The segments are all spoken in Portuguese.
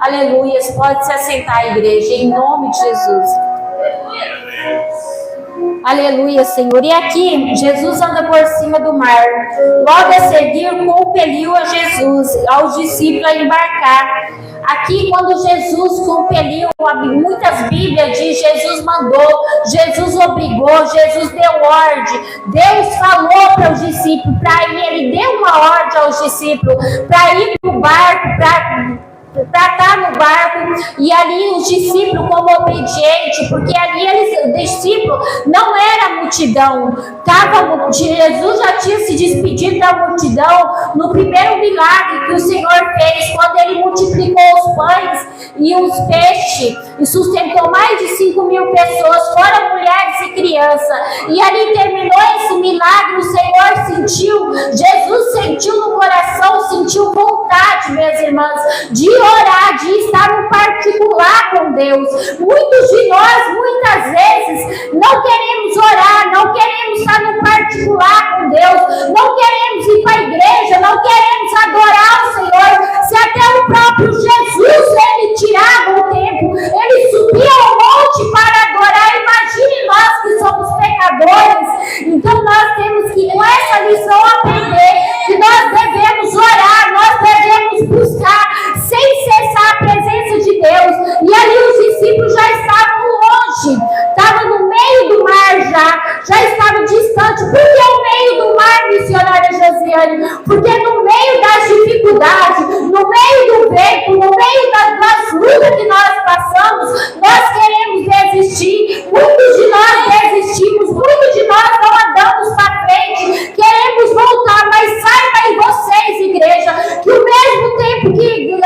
Aleluia. Pode se assentar, igreja, em nome de Jesus. Aleluia, Senhor. E aqui, Jesus anda por cima do mar. Logo a seguir, compeliu a Jesus, aos discípulos a embarcar. Aqui, quando Jesus compeliu, muitas Bíblias diz Jesus mandou, Jesus obrigou, Jesus deu ordem. Deus falou para os discípulos, para ir, ele deu uma ordem aos discípulos, para ir para o barco, para estar no barco, e ali os discípulos como obedientes, porque ali os discípulos não era multidão, Jesus já tinha se despedido da multidão no primeiro milagre que o Senhor fez, quando ele multiplicou os pães e os peixes, e sustentou mais de 5.000 pessoas, fora mulheres e crianças, e ali terminou esse milagre, o Senhor sentiu, Jesus sentiu no coração, sentiu vontade, minhas irmãs, de orar, de estar no particular com Deus. Muitos de nós, muitas vezes, não queremos orar, não queremos estar no particular com Deus, não queremos ir para a igreja, não queremos adorar o Senhor. Se até o próprio Jesus, ele tirava o tempo, ele subia ao monte para adorar, imagine nós que somos pecadores. Então nós temos que, com essa lição, aprender que nós devemos orar, nós devemos buscar sem cessar a presença de Deus. E ali os discípulos já estavam longe, estavam no meio do mar, já estavam distantes. Por que o meio do mar, missionária Josiane? Porque no meio das dificuldades, no meio do vento, no meio das lutas que nós passamos, nós queremos desistir. Muitos de nós desistimos, muitos de nós não andamos para frente, queremos voltar, mas saiba em vocês, igreja, que o mesmo tempo que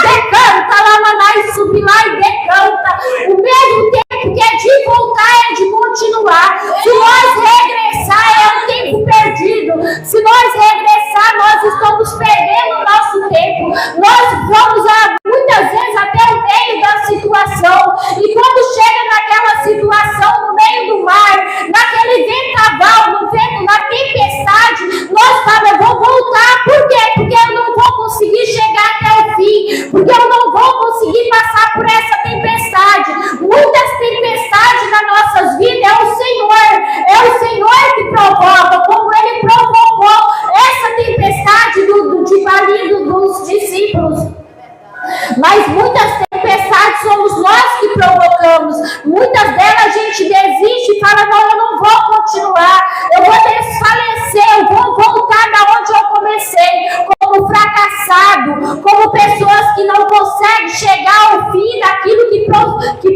decanta lá, manai, subir lá e decanta, o mesmo tempo que é de voltar, é de continuar. Se nós regressar, é um tempo perdido. Se nós regressar, nós estamos perdendo o nosso tempo. Nós vamos muitas vezes até o meio da situação, e quando chega naquela situação, no meio do mar, naquele vendaval, no vento, na tempestade, nós falamos, eu vou voltar. Por quê? Porque eu não vou conseguir chegar até o fim, porque eu não vou conseguir passar por essa tempestade. Muitas tempestades nas nossas vidas é o Senhor que provoca, como ele provocou essa tempestade dos discípulos. Mas muitas tempestades somos nós que provocamos. Muitas delas a gente desiste e fala, não, eu não vou continuar, eu vou desfalecer, eu vou voltar da onde eu comecei, como fracassado, como pessoas que não conseguem chegar ao fim daquilo que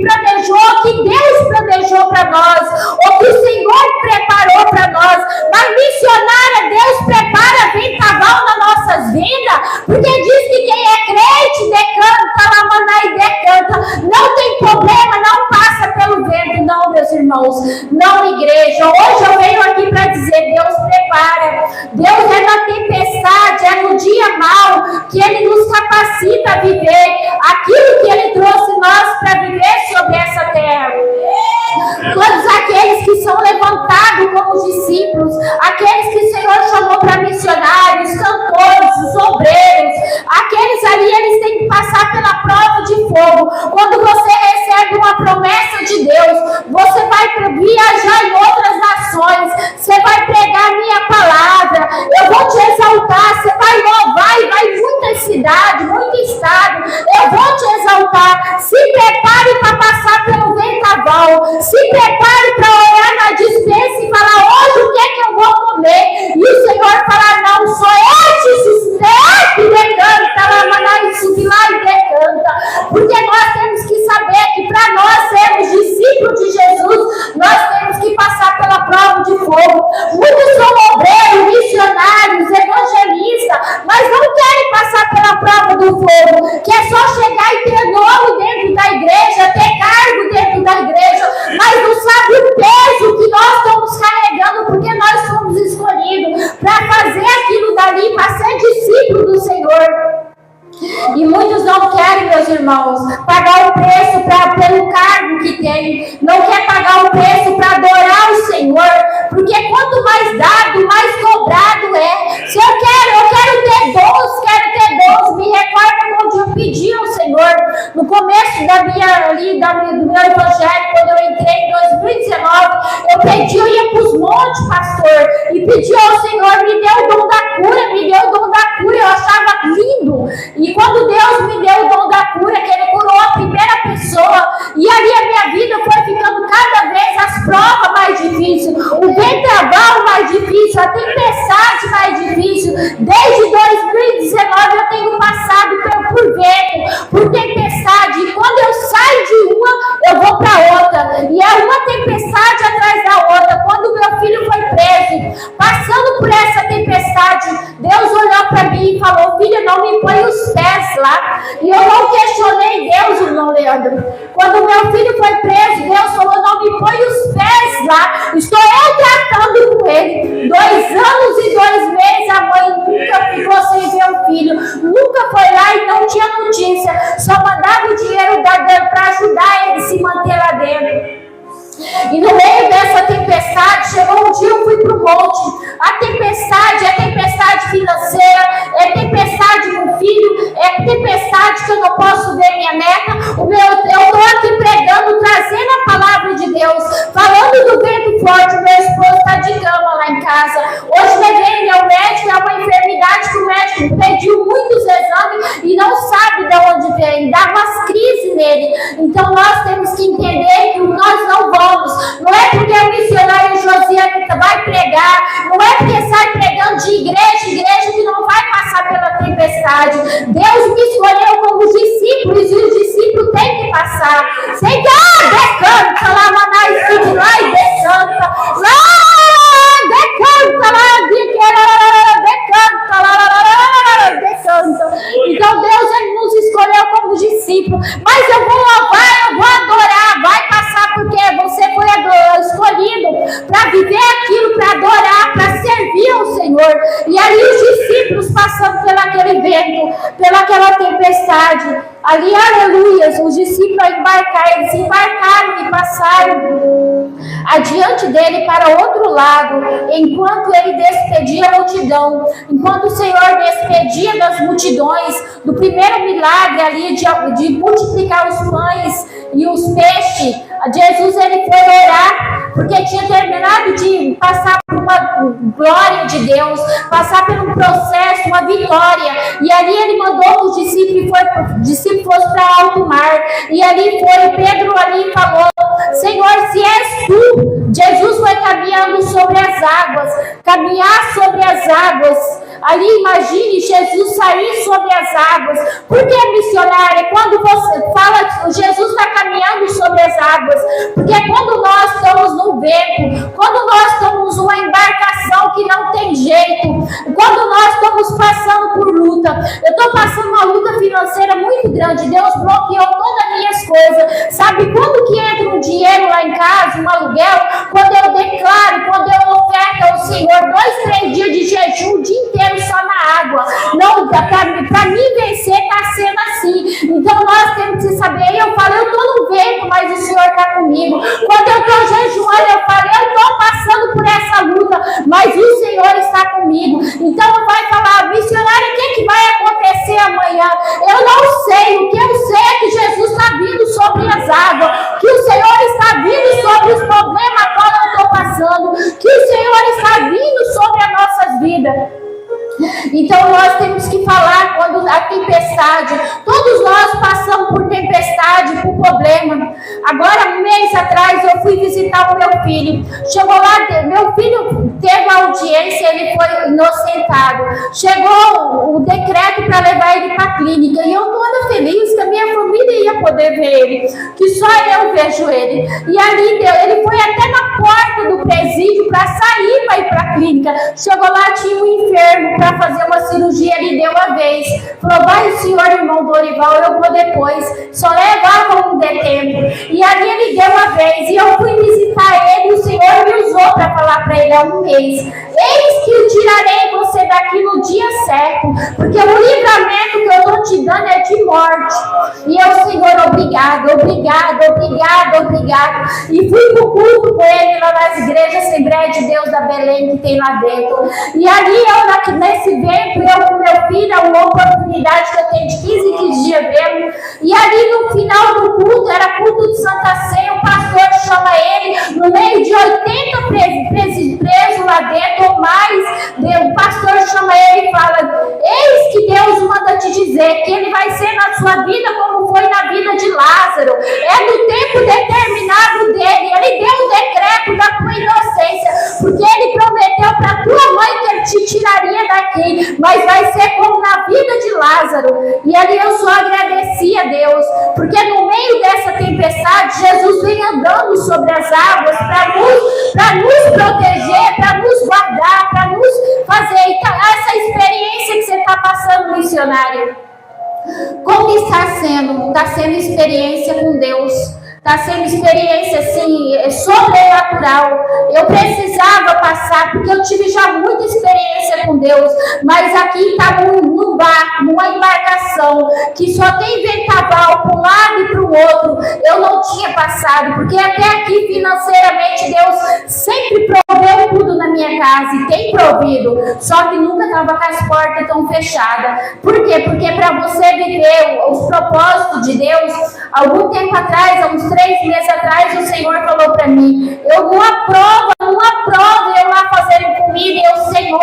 planejou, que Deus planejou para nós, ou que o Senhor preparou para nós. Mas missionária, Deus prepara vendaval nas nossas vidas, porque diz que quem é crente decanta, lamana e decanta, não tem problema, não passa pelo vento. Não, meus irmãos, não, igreja. Hoje eu venho aqui para dizer, Deus prepara. Deus é na tempestade, é no dia mau que Ele nos capacita a viver aquilo que Ele trouxe nós para viver sobre essa terra. Todos aqueles que são levantados como discípulos, aqueles que o Senhor chamou para missionários, cantores, os obreiros, aqueles ali, eles têm que passar pela prova de fogo. Quando você recebe uma promessa de Deus, você vai viajar em outras nações, você vai pregar a minha palavra, eu vou te exaltar, você vai louvar e vai em muitas cidades, muito estado, eu vou te exaltar. Se prepare para passar pelo vendaval, se prepare para olhar na dispensa e falar, hoje o que é que eu vou comer? E o Senhor falar, não, sou este que decanta, lá e subir lá e decanta. Porque nós temos que meus irmãos, pagar o preço pelo cargo que tem, não quer pagar o preço para adorar o Senhor, porque quanto mais dado, mais cobrado é. Se eu quero ter dons, me recordo quando eu pedi ao Senhor, no começo do meu evangelho, quando eu entrei em 2019, eu ia para os montes, pastor, e pedi ao Senhor, me deu o dom da cura, eu achava lindo, e quando Deus me deu o dom da cura, que Ele curou a primeira pessoa, e ali a minha vida foi ficando cada vez as provas mais difíceis, o vendaval mais difícil, a tempestade mais difícil. Desde 2019 eu tenho passado por vento, por tempestade, e quando eu saio de uma, eu vou para outra, e é uma tempestade atrás da outra. Quando meu filho foi preso, passando por essa tempestade, Deus olhou para mim e falou: filha, não me põe os pés lá. E eu não questionei Deus, irmão Leandro. Quando meu filho foi preso, Deus falou: não me põe os pés lá, estou eu tratando com ele. 2 anos e 2 meses a mãe nunca ficou sem ver o filho, nunca foi lá e não tinha notícia, só mandava o dinheiro para ajudar ele a se manter lá dentro. E no meio dessa tempestade, chegou um dia eu fui para o monte. A tempestade é tempestade financeira, é tempestade com filho, é tempestade que eu não posso ver minha neta. Eu estou aqui pregando, trazendo a palavra de Deus, falando do vento forte. Meu esposo está de cama lá em casa. Hoje levei ele ao médico, é uma enfermidade que o médico pediu muitos exames e não sabe de onde vem, dá umas crises nele. Então nós temos que entender que nós não vamos. Não é porque a missionária Josiane vai pregar, não é porque sai pregando de igreja em igreja que não vai passar pela tempestade. Deus me escolheu como discípulos e os discípulos têm que passar. Sem decanta lá, manai tudo lá e decanta. Decanta lá, decanta lá, decanta. Então Deus ele nos escolheu como discípulos. Mas eu vou louvar, eu vou adorar, vai passar porque você foi escolhido para viver aquilo, para adorar, para servir ao Senhor. E ali os discípulos passando pelaquele vento, pelaquela tempestade, ali, aleluias, os discípulos eles embarcaram e passaram adiante dele para outro lado, enquanto ele despedia a multidão, enquanto o Senhor despedia das multidões, do primeiro milagre ali de multiplicar os pães e os peixes. Jesus ele foi orar, porque tinha terminado de passar por uma glória de Deus, passar por um processo, uma vitória, e ali ele mandou que os discípulos fossem para alto mar, e ali Pedro ali falou: Senhor, se és tu. Jesus foi caminhando sobre as águas, caminhar sobre as águas. Ali imagine Jesus sair sobre as águas. Por que, missionária? Quando você fala Jesus está caminhando sobre as águas, porque quando nós estamos no vento, quando nós estamos numa embarcação que não tem jeito, quando nós estamos passando por luta, eu estou passando uma luta financeira muito grande, Deus bloqueou todas as minhas coisas. Sabe quando que entra um dinheiro lá em casa, um aluguel? Quando eu declaro, quando eu oferto ao Senhor 2, 3 dias de jejum, o dia inteiro só na água. Não, para mim vencer está sendo assim. Então nós temos que saber. Eu falo, eu estou no vento, mas o Senhor está comigo. Quando eu estou jejuando, eu falo, eu estou passando por essa luta, mas o Senhor está comigo. Então vai falar, missionário, o que vai acontecer amanhã? Eu não sei. O que eu sei é que Jesus está vindo sobre as águas, que o Senhor está vindo sobre os problemas que eu estou passando, que o Senhor está vindo sobre as nossas vidas. Então nós temos que falar quando a tempestade, todos nós passamos por tempestade, por problema. Agora, um mês atrás, eu fui visitar o meu filho. Chegou lá, meu filho teve a audiência, ele foi inocentado. Chegou o decreto para levar ele para a clínica. E eu toda feliz que a minha família ia poder ver ele, que só eu vejo ele. E ali ele foi até na porta do presídio para sair para ir para a clínica. Chegou lá, tinha um enfermo para fazer uma cirurgia, ele deu a vez. Falou, vai o senhor, irmão Dorival, eu vou depois. Só levava um tempo. E ali ele deu a vez. E eu fui visitar ele, o Senhor me usou para falar para ele há um mês: eis que tirarei você daqui no dia certo, porque o livramento que eu estou te dando é de morte. E eu, Senhor, obrigado, obrigado, obrigado, obrigado. E fui pro culto com ele lá nas igrejas Assembleia de Deus da Belém que tem lá dentro. E ali eu, nesse evento, eu com meu filho, uma oportunidade que eu tenho de 15 em 15 dias vendo. E ali no final do culto, era culto de Santa Ceia, o pastor chama ele, no meio de 80 presos lá dentro ou mais, o pastor chama ele e fala: eis que Deus manda te dizer que ele vai ser na sua vida como foi na vida de Lázaro. É no tempo determinado dele. Ele deu o decreto da tua inocência, porque ele prometeu para tua mãe que ele te tiraria daqui, mas vai ser como na vida de Lázaro. E ali eu só agradeci a Deus, porque no meio dessa tempestade, Jesus vem andando sobre as águas para nos proteger, para nos guardar, para nos fazer. Então, essa experiência que você está passando, missionário, como está sendo? Está sendo experiência com Deus. Está sendo experiência assim, sobrenatural. Eu precisava passar, porque eu tive já muita experiência com Deus. Mas aqui está num barco, numa embarcação, que só tem vendaval para um lado e para o outro. Eu não tinha passado, porque até aqui financeiramente Deus sempre proveu tudo na minha casa e tem provido. Só que nunca estava com as portas tão fechadas. Por quê? Porque para você viver os propósitos de Deus, algum tempo atrás, há uns 3 meses atrás, o Senhor falou para mim: eu não aprovo eu lá fazendo comida. E eu, Senhor,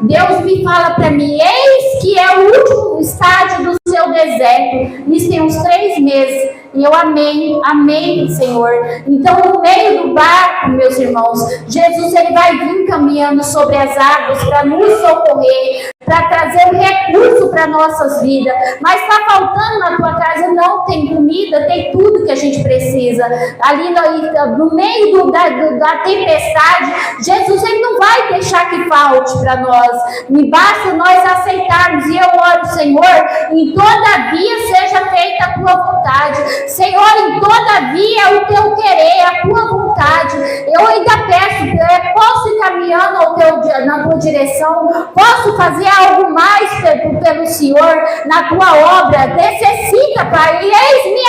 Deus me fala para mim: eis que é o último estágio do seu deserto. Isso tem uns 3 meses. E eu amém, Senhor. Então, no meio do barco, meus irmãos, Jesus ele vai vir caminhando sobre as águas para nos socorrer, para trazer um recurso para nossas vidas. Mas está faltando na tua casa? Não, tem comida, tem tudo que a gente precisa. Ali no meio da tempestade, Jesus ele não vai deixar que falte para nós. Me basta nós aceitarmos. E eu oro: Senhor, em todavia seja feita a tua vontade. Senhor, em todavia o teu querer, a tua vontade. Eu ainda peço, posso ir caminhando na tua direção? Posso fazer algo mais pelo Senhor na tua obra? Necessita, Pai. Eis-me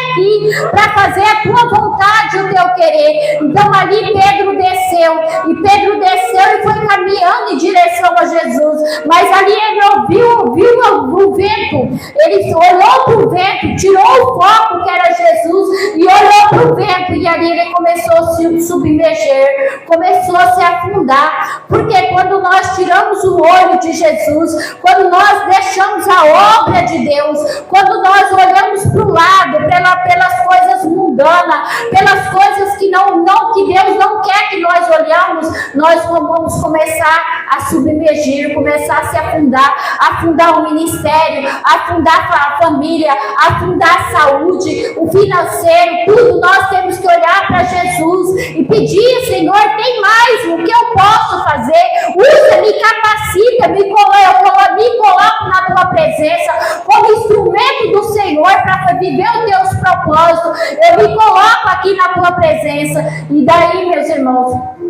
aqui para fazer a tua vontade, o teu querer. Então ali Pedro desceu e foi caminhando em direção a Jesus. Mas ali ele ouviu o vento. Ele olhou para o vento, tirou o foco que era Jesus e olhou para o vento, e ali ele começou a se submerger, começou a se afundar. Porque quando nós tiramos o olho de Jesus, quando nós deixamos a obra de Deus, quando nós olhamos para o lado, pelas coisas mundanas, pelas coisas que Deus não quer que nós olhamos, nós vamos começar a submergir, começar a se afundar o ministério, afundar a família, afundar a saúde, o financeiro, tudo. Nós temos que olhar para Jesus e pedir: Senhor, tem mais, o que eu posso fazer? Usa, me capacita, me coloco na tua presença como instrumento do Senhor para viver os teus propósitos. Eu me coloco aqui na tua presença. E daí, meus irmãos,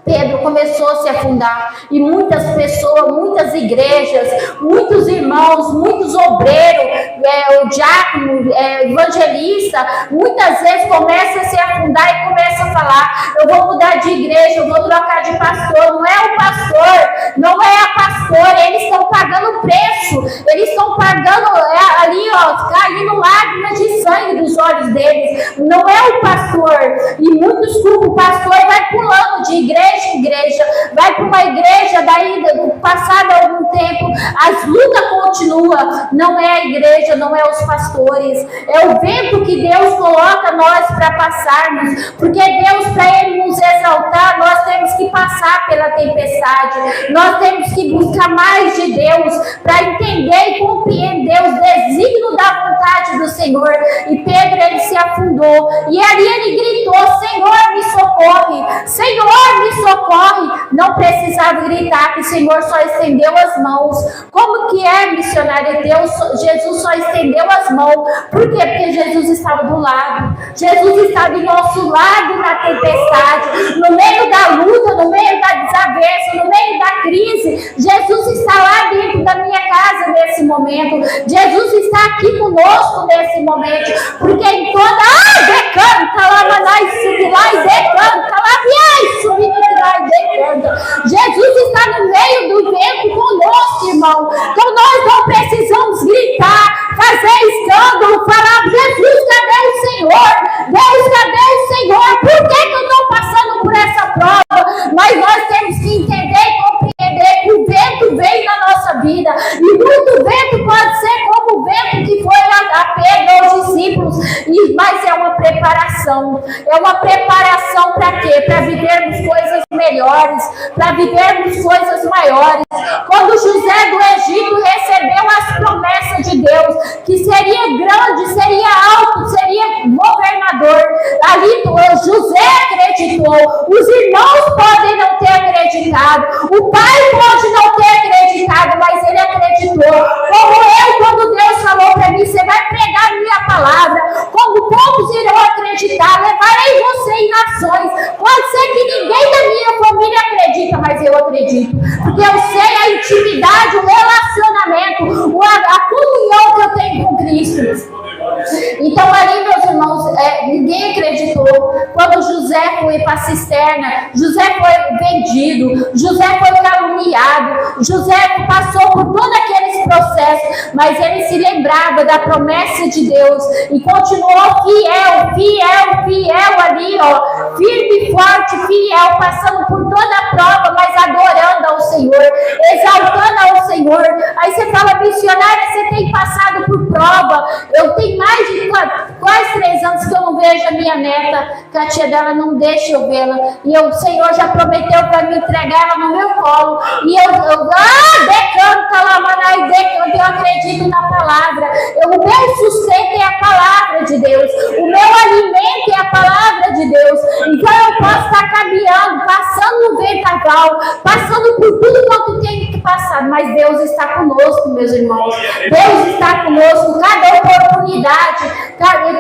Pedro começou a se afundar, e muitas pessoas, muitas igrejas, muitos irmãos, muitos obreiros, o diácono, evangelista, muitas vezes começa a se afundar e começa a falar: eu vou mudar de igreja, eu vou trocar de pastor. Não é o pastor, não é a pastora, eles estão pagando preço, eles estão pagando ali, caindo lágrimas de sangue dos olhos deles. Não é o pastor. E muitos cultos, o pastor vai pulando de igreja em igreja, vai para uma igreja, daí passado algum tempo as lutas continuam. Não é a igreja, não é os pastores, é o vento que Deus coloca nós para passarmos, porque Deus, para Ele nos exaltar, nós temos que passar pela tempestade, nós temos que buscar mais de Deus para entender e compreender os desígnios da vontade diante do Senhor. E Pedro, ele se afundou. E ali ele gritou: Senhor, me socorre! Senhor, me socorre! Não precisava gritar, que o Senhor só estendeu as mãos. Como que é, missionária? Jesus só estendeu as mãos. Por quê? Porque Jesus estava do lado. Jesus estava em nosso lado na tempestade, no meio da luta, no meio da desavença, no meio da crise. Jesus está lá dentro da minha casa nesse momento. Jesus está aqui conosco nesse momento, porque em toda decanta lá, manai, subi lá e decanta lá, viai, subi lá e decanta. Jesus está no meio do vento conosco, irmão. Então nós não precisamos gritar, fazer escândalo, falar: Jesus, cadê o Senhor? Deus, cadê o Senhor? Por que eu estou passando por essa prova? Mas nós temos que entender e compreender que o vento vem na nossa vida. E muito vento pode ser como o vento que foi a Pedro aos discípulos. Mas é uma preparação. É uma preparação para quê? Para vivermos coisas melhores, para vivermos coisas maiores. Quando José do Egito recebeu as promessas de Deus, que seria grande, seria alto, seria governador, ali José acreditou. Os irmãos podem não ter acreditado, o pai pode não ter acreditado, mas ele acreditou. Como eu, quando Deus falou para mim: você vai pregar a minha palavra, como poucos irão acreditar, levarei você em nações. Pode ser que ninguém da minha família acredita, mas eu acredito, porque eu sei a intimidade, o relacionamento, a comunhão que eu tenho com Cristo. Então ali, meus irmãos, ninguém acreditou. Quando José foi para a cisterna, José foi vendido, José foi caluniado, José passou por todos aqueles processos, mas ele se lembrava da promessa de Deus e continuou fiel ali, ó, firme, forte, fiel, passando por toda a prova, mas adorando ao Senhor, exaltando ao Senhor. Aí você fala: missionária, você tem passado por prova. Eu tenho mais de quase 3 anos que eu não vejo a minha neta, que a tia dela não deixa eu vê-la, e o Senhor já prometeu para me entregar ela no meu colo, e decanta lá, manai, decanta. Eu acredito na palavra. O meu sustento é a palavra de Deus, o meu alimento é a palavra de Deus. Então eu posso estar caminhando, passando no vendaval, passando por tudo quanto tenho que passar, mas Deus está conosco, meus irmãos. Deus está conosco.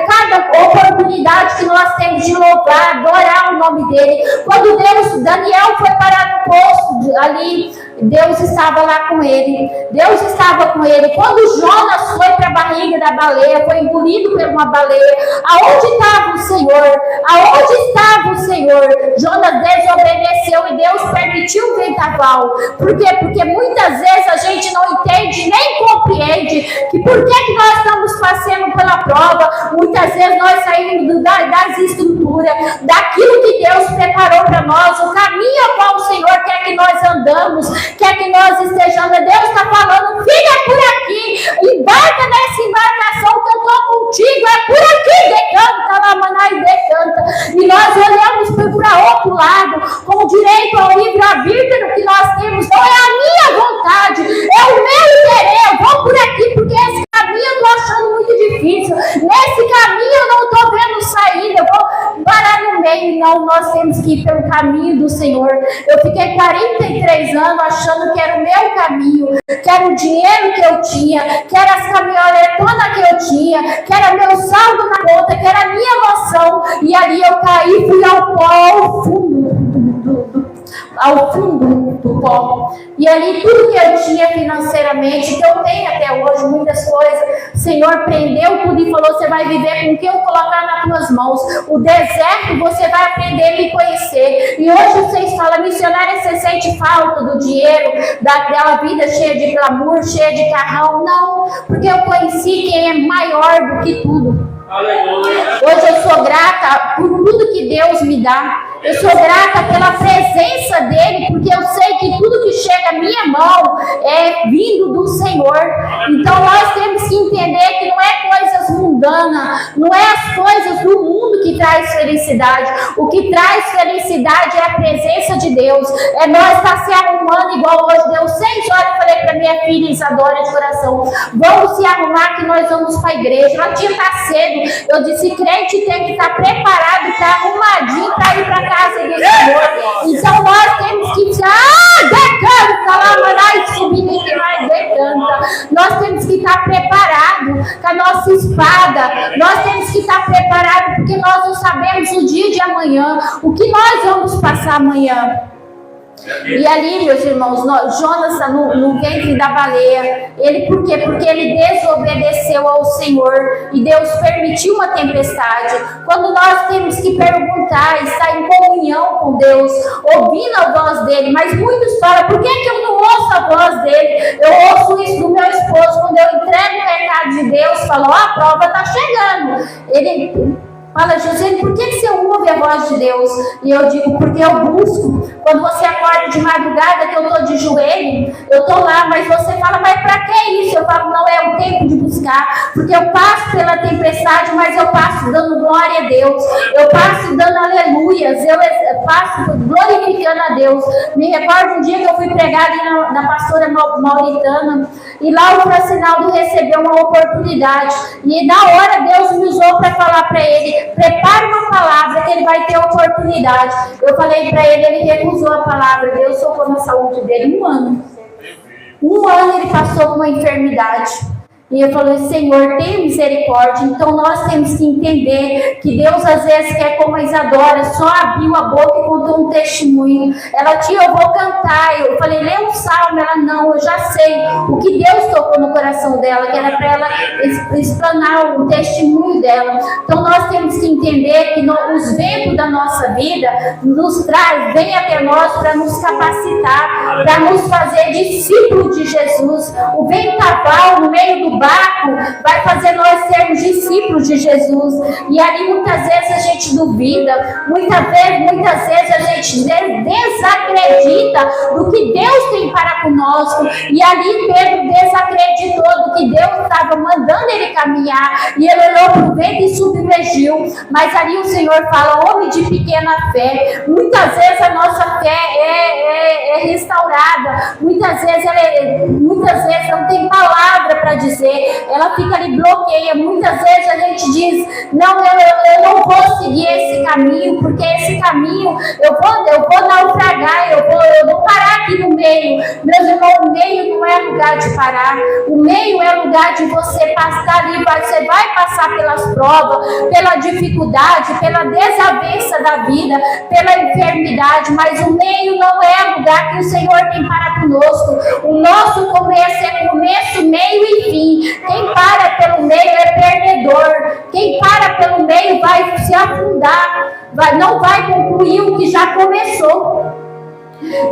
Cada oportunidade que nós temos de louvar, adorar o nome dele. Quando Daniel foi parar no poço ali, Deus estava lá com ele. Deus estava com ele. Quando Jonas foi para a barriga da baleia, foi engolido por uma baleia, aonde estava o Senhor? Aonde estava o Senhor? Jonas desobedeceu e Deus permitiu o vendaval. Por quê? Porque muitas vezes a gente não entende nem compreende que por que nós estamos passando pela prova. Muitas vezes nós saímos das estruturas, daquilo que Deus preparou para nós, o caminho ao qual o Senhor quer que nós andamos, quer que nós estejamos. Deus está falando: fica por aqui, embarca nessa embarcação que eu estou contigo, é por aqui, decanta, lamaná e decanta. E nós olhamos para outro lado, com direito ao livre-arbítrio que nós temos. Não é a minha vontade, é o meu interesse. Eu vou por aqui porque esse caminho eu estou achando muito difícil. Nesse caminho eu não estou vendo saída, eu vou parar no meio. Não, nós temos que ir pelo caminho do Senhor. Eu fiquei 43 anos achando que era o meu caminho, que era o dinheiro que eu tinha, que era as caminhonetonas que eu tinha, que era meu saldo na conta, que era a minha emoção. E ali eu caí, fui ao fundo do pó. E ali tudo que eu tinha financeiramente, que eu tenho até hoje, muitas coisas, o Senhor prendeu tudo e falou: você vai viver com o que eu colocar nas tuas mãos. O deserto você vai aprender a me conhecer. E hoje vocês falam: missionária, você sente falta do dinheiro, daquela vida cheia de glamour, cheia de carrão? Não, porque eu conheci quem é maior do que tudo. Hoje eu sou grata por tudo que Deus me dá. Eu sou grata pela presença dele, porque eu sei que tudo que chega à minha mão é vindo do Senhor. Então nós temos que entender que não é coisas mundanas, não é as coisas do mundo que traz felicidade. O que traz felicidade é a presença de Deus. É nós estar se arrumando igual hoje. Deu 6 horas, eu falei para minha filha Isadora de coração, vamos se arrumar que nós vamos para a igreja. Ela tinha que estar cedo. Eu disse, crente tem que estar preparado, estar arrumadinho para ir para a casa do Senhor. Então nós temos que nós temos que estar preparados com a nossa espada. Nós temos que estar preparados porque nós não sabemos o dia de amanhã, o que nós vamos passar amanhã. E ali, meus irmãos, Jonas no ventre da baleia, por quê? Porque ele desobedeceu ao Senhor e Deus permitiu uma tempestade. Quando nós temos que perguntar, estar em comunhão com Deus, ouvindo a voz dele, mas muitos falam, por que eu não ouço a voz dele? Eu ouço isso do meu esposo, quando eu entrego o recado de Deus, falo, a prova está chegando. Ele fala, José, por que você ouve a voz de Deus? E eu digo, porque eu busco. Quando você acorda de madrugada, que eu estou de joelho, eu estou lá, mas você fala, mas para que isso? Eu falo, não, é o tempo de buscar, porque eu passo pela tempestade, mas eu passo dando glória a Deus, eu passo dando aleluias, eu passo glorificando a Deus. Me recordo um dia que eu fui pregar ali na pastora Mauritana, e lá o Francinaldo recebeu uma oportunidade, e na hora Deus me usou para falar para ele, prepare uma palavra que ele vai ter oportunidade. Eu falei para ele recusou a palavra. Deus tocou na saúde dele 1 ano. 1 ano ele passou com uma enfermidade. E eu falei, Senhor, tenha misericórdia. Então nós temos que entender que Deus às vezes quer, como a Isadora, só abriu a boca e contou um testemunho. Ela, tia, eu vou cantar. Eu falei, lê um salmo. Ela, não, eu já sei o que Deus tocou no coração dela, que era para ela explanar o testemunho dela. Então nós temos que entender que os ventos da nossa vida nos traz, vem até nós para nos capacitar, para nos fazer discípulos de Jesus. O vendaval no meio do barco vai fazer nós sermos discípulos de Jesus. E ali muitas vezes a gente duvida, muitas vezes a gente desacredita do que Deus tem para conosco. E ali Pedro desacreditou do que Deus estava mandando ele caminhar, e ele olhou para o vento e submergiu. Mas ali o Senhor fala, homem de pequena fé. Muitas vezes a nossa fé é restaurada, muitas vezes não tem palavra para dizer, ela fica ali, bloqueia. Muitas vezes a gente diz, não, eu não vou seguir esse caminho, porque esse caminho eu vou naufragar, eu vou parar aqui no meio. Meus irmãos, o meio não é lugar de parar, o meio é lugar de você passar ali, você vai passar pelas provas, pela dificuldade, pela desavença da vida, pela enfermidade, mas o meio não é lugar que o Senhor tem para conosco. O nosso começo é começo, meio e fim. Quem para pelo meio é perdedor. Quem para pelo meio vai se afundar, não vai concluir o que já começou,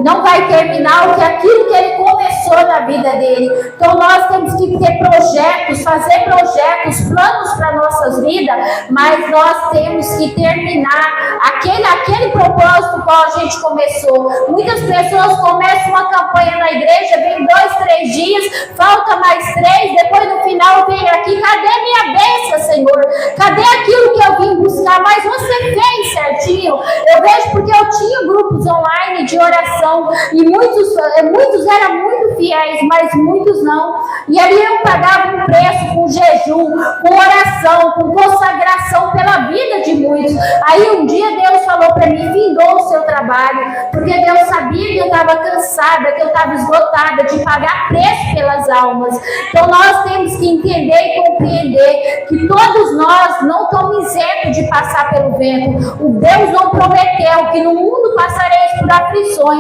não vai terminar aquilo que ele começou na vida dele. Então nós temos que ter projetos, fazer projetos, planos para nossas vidas, mas nós temos que terminar aquele propósito qual a gente começou. Muitas pessoas começam uma campanha na igreja, vem 2, 3 dias, falta mais 3, depois no final vem aqui, cadê minha bênção, Senhor? Cadê aquilo que eu vim buscar? Mas você fez certinho. Eu vejo porque eu tinha grupos online de oração, e muitos eram muito fiéis, mas muitos não. E ali eu pagava um preço com jejum, com oração, com consagração pela vida de muitos. Aí um dia Deus falou para mim, findou o seu trabalho, porque Deus sabia que eu estava cansada, que eu estava esgotada de pagar preço pelas almas. Então nós temos que entender e compreender que todos nós não estamos isentos de passar pelo vento. O Deus não prometeu que no mundo passareis por aflições,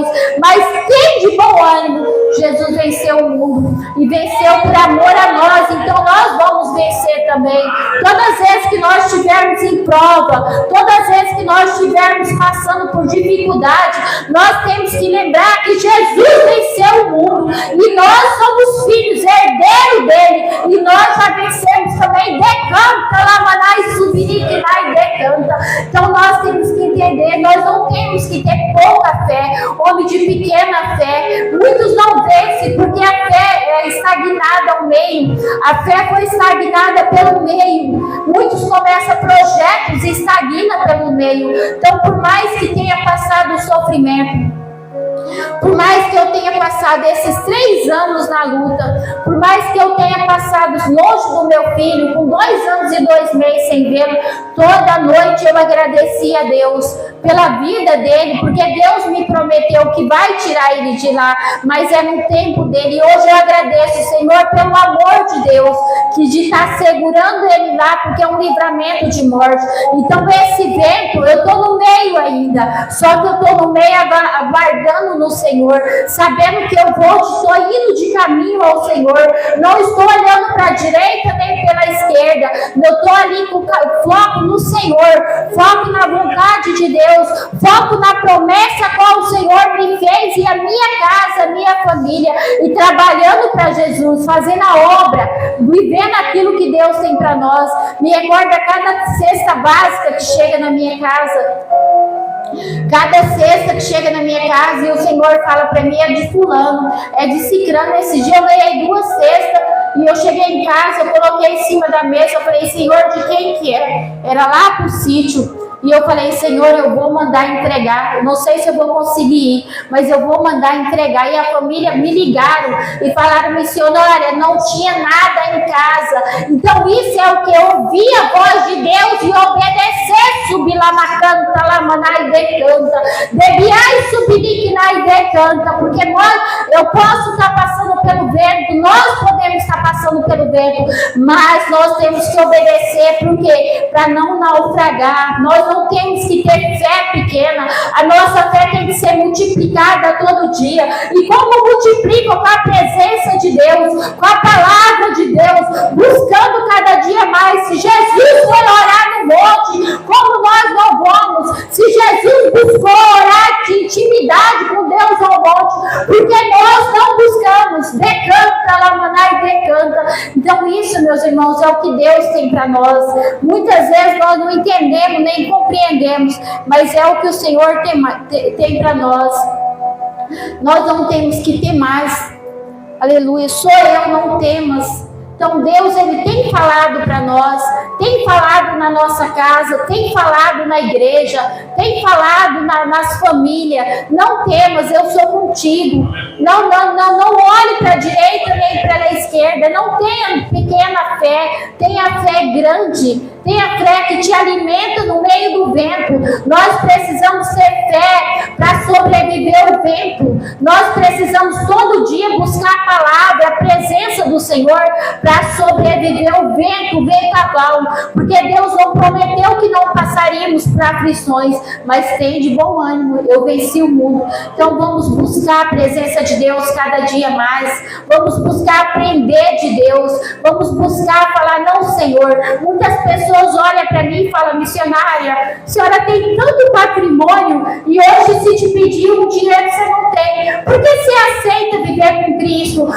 mas quem de bom ânimo? Jesus venceu o mundo e venceu por amor a nós. Então nós vamos vencer também. Todas as vezes que nós estivermos em prova, todas as vezes que nós estivermos passando por dificuldade, nós temos que lembrar que Jesus venceu o mundo e nós somos filhos, herdeiros dele, e nós já vencemos também. Decanta, lamanai, subiriquinai, decanta. Então nós temos que entender, nós não temos que ter pouca fé, homem de pequena fé. Muitos não vencem porque a fé é estagnada ao meio. A fé foi estagnada pelo meio. Muitos começam projetos estagna pelo meio. Então, por mais que tenha passado o sofrimento, por mais que eu tenha passado esses 3 anos na luta, por mais que eu tenha passado longe do meu filho, com 2 anos e 2 meses sem vê-lo, toda noite eu agradeci a Deus pela vida dele, porque Deus me prometeu que vai tirar ele de lá, mas é no tempo dele. E hoje eu agradeço, Senhor, pelo amor de Deus, que de estar segurando ele lá, porque é um livramento de morte. Então esse vento, eu estou no meio ainda, só que eu estou no meio aguardando no Senhor, sabendo que estou indo de caminho ao Senhor, não estou olhando para a direita nem pela esquerda, eu estou ali com foco no Senhor, foco na vontade de Deus, foco na promessa qual o Senhor me fez, e a minha casa, a minha família, e trabalhando para Jesus, fazendo a obra, vivendo aquilo que Deus tem para nós. Me recorda cada cesta básica que chega na minha casa, cada cesta que chega na minha casa, e o Senhor fala para mim, é de fulano, é de cicrano. Esse dia eu ganhei 2 cestas, e eu cheguei em casa, eu coloquei em cima da mesa, eu falei, Senhor, de quem que é? Era lá pro sítio. E eu falei, Senhor, eu vou mandar entregar. Eu não sei se eu vou conseguir ir, mas eu vou mandar entregar. E a família me ligaram e falaram, missionária, não tinha nada em casa. Então isso é o que? Ouvir a voz de Deus e obedecer. Subir lá na canta, lá maná e decanta. Debiar e subir na e decanta. Porque eu posso estar passando pelo vento, nós podemos estar passando pelo vento, mas nós temos que obedecer. Por quê? Para não naufragar. Nós não temos que ter fé pequena, a nossa fé tem que ser multiplicada todo dia. E como multiplica? Com a presença de Deus, com a palavra de Deus, buscando cada dia mais. Se Jesus foi orar no monte, como nós não vamos? Se Jesus buscou orar de intimidade com Deus ao monte, porque nós não buscamos? Decanta, lamaná e decanta. Então isso, meus irmãos, é o que Deus tem para nós. Muitas vezes nós não entendemos nem compreendemos, mas é o que o Senhor tem para nós. Nós não temos que ter mais. Aleluia. Só eu não temos. Então Deus, Ele tem falado para nós, tem falado na nossa casa, tem falado na igreja, tem falado nas famílias. Não temas, eu sou contigo. Não olhe para a direita nem para a esquerda. Não tenha pequena fé, tenha fé grande. Tenha fé que te alimenta no meio do vento. Nós precisamos ter fé para sobreviver ao vento. Nós precisamos todo dia buscar a palavra, a presença do Senhor para sobreviver ao vento, o ventaval. Porque Deus não prometeu que não passaríamos por aflições, mas tem de bom ânimo, eu venci o mundo. Então vamos buscar a presença de Deus cada dia mais. Vamos buscar aprender de Deus. Vamos buscar falar, não, Senhor. Muitas pessoas olham para mim e falam, missionária, a senhora tem tanto patrimônio e hoje se te pedir um dinheiro você não tem. Por que você aceita viver com Cristo?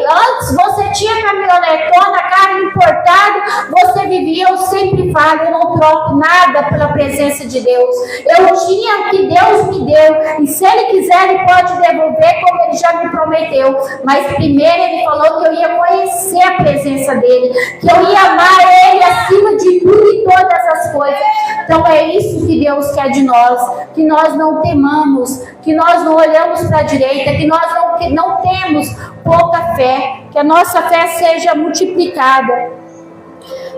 Antes você tinha caminhonetona, carro importado, você vivia, eu sempre falo, eu não troco nada pela presença de Deus. Eu tinha o que Deus me deu, e se Ele quiser, Ele pode devolver, como Ele já me prometeu. Mas primeiro Ele falou que eu ia conhecer a presença dEle, que eu ia amar Ele acima de tudo e todas as coisas. Então é isso que Deus quer de nós, que nós não temamos, que nós não olhamos para a direita, que nós não temos pouca fé, que a nossa fé seja multiplicada.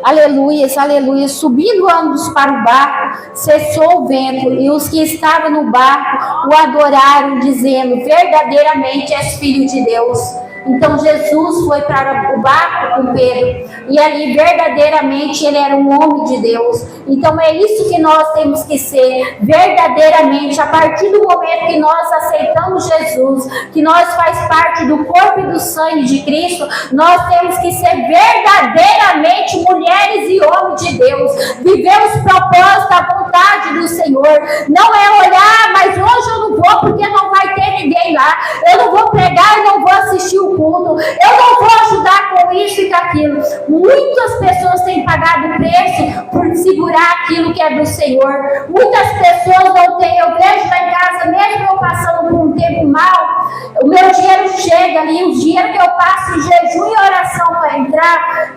Aleluia, aleluia. Subindo ambos para o barco, cessou o vento, e os que estavam no barco o adoraram, dizendo, verdadeiramente és filho de Deus. Então Jesus foi para o barco com Pedro, e ali verdadeiramente ele era um homem de Deus. Então é isso que nós temos que ser, verdadeiramente, a partir do momento que nós aceitamos Jesus, que nós faz parte do corpo e do sangue de Cristo, nós temos que ser verdadeiramente mulheres e homens de Deus, viver os propósitos, a vontade do Senhor. Não é olhar, mas hoje eu não vou porque não vai ter ninguém lá, eu não vou pregar e não vou assistir o culto, eu não vou ajudar com isso e com aquilo. Muitas pessoas têm pagado preço por segurar aquilo que é do Senhor. Muitas pessoas não têm. Eu vejo lá em casa, mesmo eu passando por um tempo mal, o meu dinheiro chega ali, o dinheiro que eu passo em jejum e oração para entrar,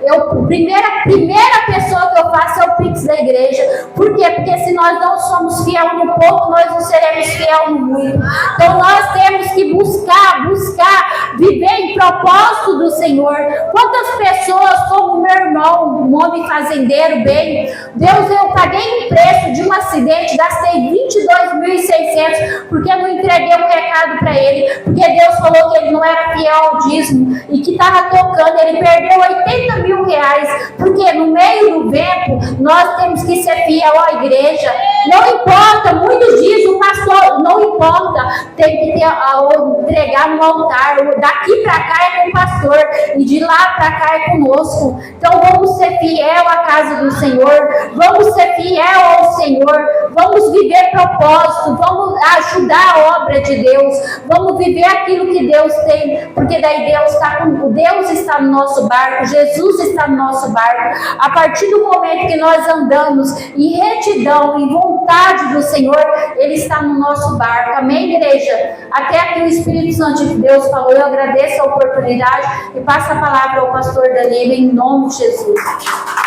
primeira pessoa que eu faço é o Pix da igreja. Por quê? Porque se nós não somos fiel no pouco, nós não seremos fiel no muito. Então nós temos que buscar viver em propósito do Senhor. Quantas pessoas, como meu irmão, um homem fazendeiro, bem, Deus, eu paguei um preço de um acidente, gastei 22.600 porque eu não entreguei um recado para ele, porque Deus falou que ele não era fiel ao dízimo e que estava tocando, ele perdeu 80 mil reais, porque no meio do vento nós temos que ser fiel à igreja. Não importa, muitos dizem, o pastor, não importa, tem que ter entregar no altar, daqui para cá é com o pastor e de lá para cá é conosco. Então vamos ser fiel à casa do Senhor, vamos ser fiel ao Senhor, vamos viver propósito, vamos ajudar a obra de Deus, vamos viver aquilo que Deus tem, porque daí Deus está no nosso barco, Jesus está no nosso barco. A partir do momento que nós andamos em retidão, em vontade do Senhor, Ele está no nosso barco. Amém, igreja? Até aqui o Espírito Santo de Deus falou. Eu agradeço a oportunidade e passo a palavra ao pastor Danilo em nome de Jesus.